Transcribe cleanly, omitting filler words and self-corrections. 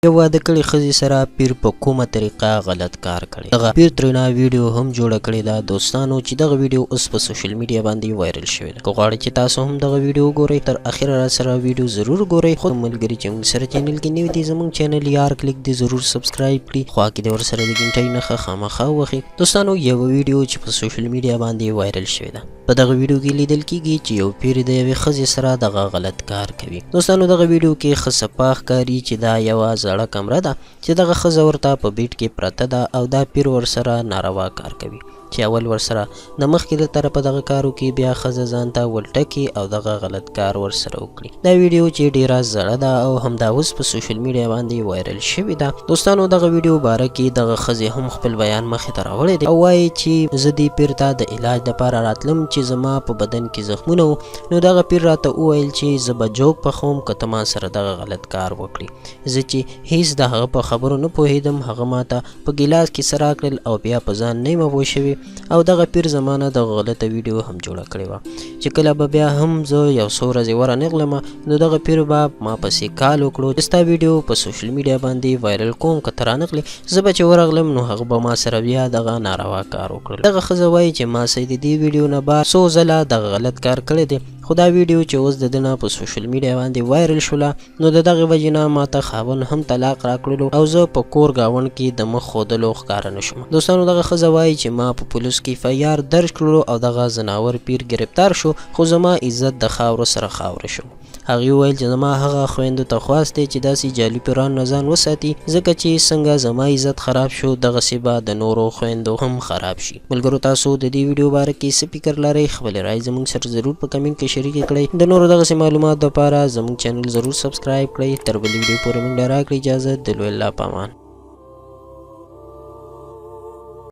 یو واده کړي ښځې سره پیر په کومه طریقه غلط کار کړی. دغه پیر ترېنه ویډیو هم جوړه کړې ده دوستانو چې دغه ویډیو اوس په سوشل میډیا باندې وایرل شوې ده. که غواړئ چې تاسو هم دغه ویډیو وګورئ تر اخره را سره ویډیو ضرور ګورئ. خو ملګري چې موږ سره چینل کې نوي دي زموږ چینل یار کلیک دی ضرور سبسکرایب کړي. خوا کې د ورسره د ګنټۍ نښه خامخا ووهئ. دوستانو یو ویډیو چې په سوشل میډیا باندې وایرل شوې ده په دغه ویډیو کې لیدل کېږي چې یو پیر د یوې ښځې سره دغه غلط کار کوي. دوستانو دغه ویډیو کې ښه صفا ښکاري چې دا یوه زړه کمره ده چې دغه ښځه ورته په بیټ کې پرته ده او دا پیر ورسره ناروا کار کوي چې اول ورسره د مخکې له طرفه دغه کار وکړي بیا ښځه ځان ته ولټکي او دغه غلط کار ورسره وکړي. دا ویډیو چې ډیره زړه ده او همدا اوس په سوشل میډیا باندې وایرل شوې ده. دوستانو دغه ویډیو باره کې دغه ښځې هم خپل بیان مخې ته راوړی دی او وایي چې زه دې پیر ته د علاج دپاره راتلم چې زما په بدن کې زخمونه وو نو دغه پیر راته وویل چې زه به جوک پخوم که ته ما سره دغه غلط کار وکړي. زه چې هیڅ د هغه په خبرو نه پوهېدم هغه ماته په ګیلاس کې څه راکړل او بیا په ځان نه یم پوه شوې او دغه پیر زمانه د غلطه ویډیو هم جوړه کړې وه چې کله به بیا هم زه یو څو ورځې ورنغلم نو دغه پیر به ما پسې کال وکړو چې ستا ویډیو په سوشل میډیا باندې وایرل کوم که ته رانغلې زه به چې ورغلم نو هغه به ما سره بیا دغه ناروا کار وکړل. دغه ښځه وایي چې ما سره د دې ویډیو نه بعد څو ځله دغه غلط کار کړی دی خو دا ویډیو چې اوس د ده نه په سوشل میډیا باندې وایرل شوله نو د دغې وجې نه ماته خاوند هم طلاق راکړلو او زه په کور ګاونډ کې د مخ ښودلو ښکاره نه شوم. دوستانو دغه ښځه وایي چې ما په پولیس کې FIR درج کړلو او دغه زناور پیر ګرفتار شو خو زما عزت د خاورو سره خاوره شو. هغې وویل چې زما هغه خویندو ته خواست دی چې داسې جعلي پیرانو نه ځان وساتي ځکه چې څنګه زما عزت خراب شو دغسې به د نورو خویندو هم خراب شي. ملګرو تاسو د دې ویډیو باره کې څه فکر لرئ خپلې رایې زموږ سره ضرور په کمنټ کې شریکې کړئ. د نورو دغسې معلوماتو دپاره زموږ چینل ضرور سبسکرایب کړئ. تر بلې ویډیو پورې موږ له راکړئ اجازه د لوی الله په امان.